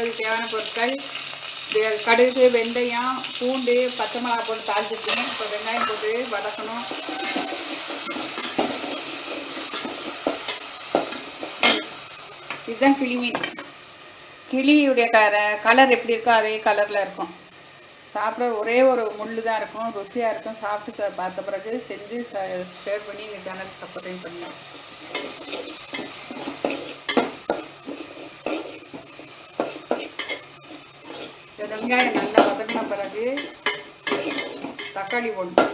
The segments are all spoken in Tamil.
தேவையான பொருட்கள் கடுகு, வெந்தயம், பூண்டு, பச்சை மிளகாய் போட்டு தாளிச்சிருக்கேன். இப்போ வெங்காயம் போட்டு வதக்கணும். இதுதான் கிளி மீன். கிளியுடைய கலர் எப்படி இருக்கோ அதே கலரில் இருக்கும். சாப்பிட ஒரே ஒரு முள் தான் இருக்கும், ருசியாக இருக்கும். சாப்பிட்டு பார்த்த பிறகு செஞ்சு ஷேர் பண்ணி இந்த சேனல் சப்போர்ட் பண்ணலாம். வெங்காயம் நல்லா வதக்கின பிறகு தக்காளி போடணும்.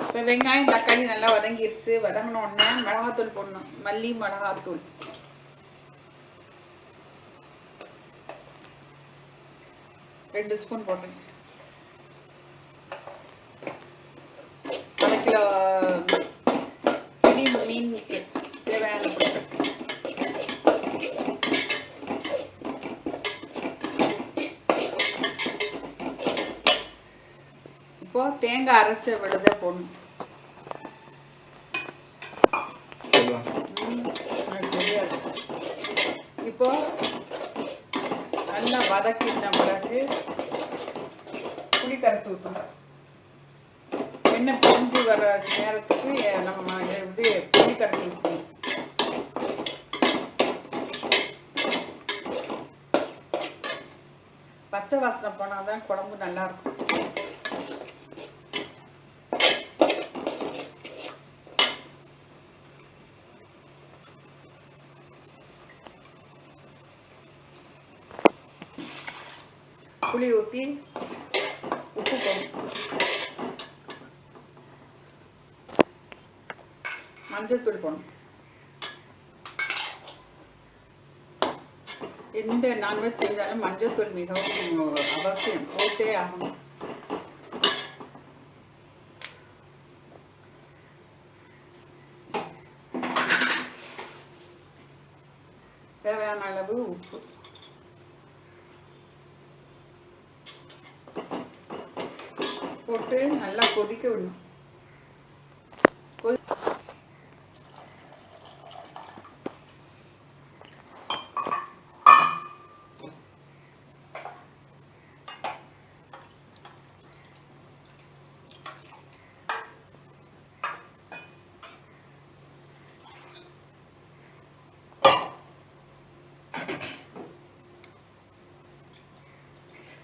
இப்போ வெங்காயம் தக்காளி நல்லா வதங்கிடுச்சு. வதங்கினோடனே மிளகாத்தூள் போடணும். மல்லி மிளகாத்தூள் 2 ஸ்பூன் போடுறேன். 1 கிலோ மீனுக்கு தேவையான பொருட்கள். இப்போ தேங்காய் அரைச்ச விழுத போடணும். இப்போ நல்லா வதக்கின பிறகு புளி கரைச்சி ஊற்றணும். எண்ணெய் பிரிஞ்சு வர நேரத்துக்கு நம்ம இது புளி கரைச்சி ஊற்றணும். பச்சை வாசனை போனால் தான் குழம்பு நல்லா இருக்கும். புளி ஊற்றி உப்பு போடணும். மஞ்சள் தூள் போடணும். எந்த நான்வெஜ் செஞ்சாலும் மஞ்சள் தூள் மிகவும் அவசியம், போட்டே ஆகணும். தேவையான அளவு உப்பு போட்டு நல்லா கொதிக்க விடணும்.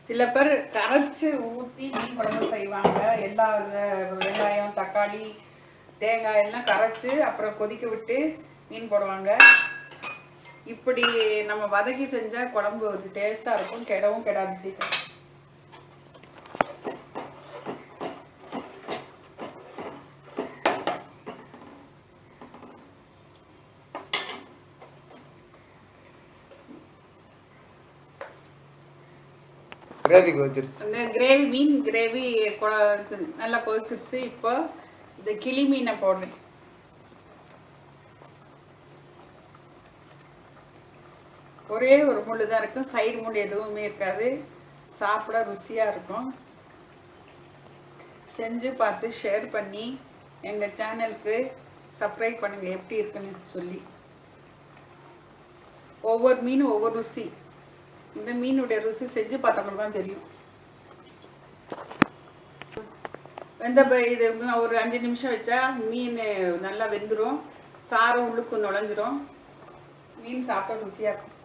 சில பேர் கரைச்சி ஊற்றி மீன் குழம்பு செய்வாங்க. எல்லா வெங்காயம், தக்காளி, தேங்காய் எல்லாம் கரைச்சி அப்புறம் கொதிக்க விட்டு மீன் போடுவாங்க. இப்படி நம்ம வதக்கி செஞ்சால் குழம்பு டேஸ்ட்டாக இருக்கும், கெடவும் கெடாது சீக்கிரம். கிரேவி கொதிச்சிருச்சு. இந்த கிரேவி மீன் கிரேவி நல்லா கொதிச்சிருச்சு. இப்போ இந்த கிளி மீனை போடுறேன். ஒரே ஒரு முள் தான் இருக்கும், சைடு முள் எதுவுமே இருக்காது. சாப்பிட ருசியாக இருக்கும். செஞ்சு பார்த்து ஷேர் பண்ணி எங்கள் சேனலுக்கு சப்ஸ்கிரைப் பண்ணுங்கள். எப்படி இருக்குன்னு சொல்லி. ஒவ்வொரு மீனும் ஒவ்வொரு ருசி. இந்த மீனுடைய ருசி செஞ்சு பார்த்தவங்களுக்கு தான் தெரியும். இது ஒரு 5 நிமிஷம் வச்சா மீன் நல்லா வெந்துடும், சாரம் உள்ளுக்கு நுழைஞ்சிரும். மீன் சாப்பிட ருசியாக இருக்கும்.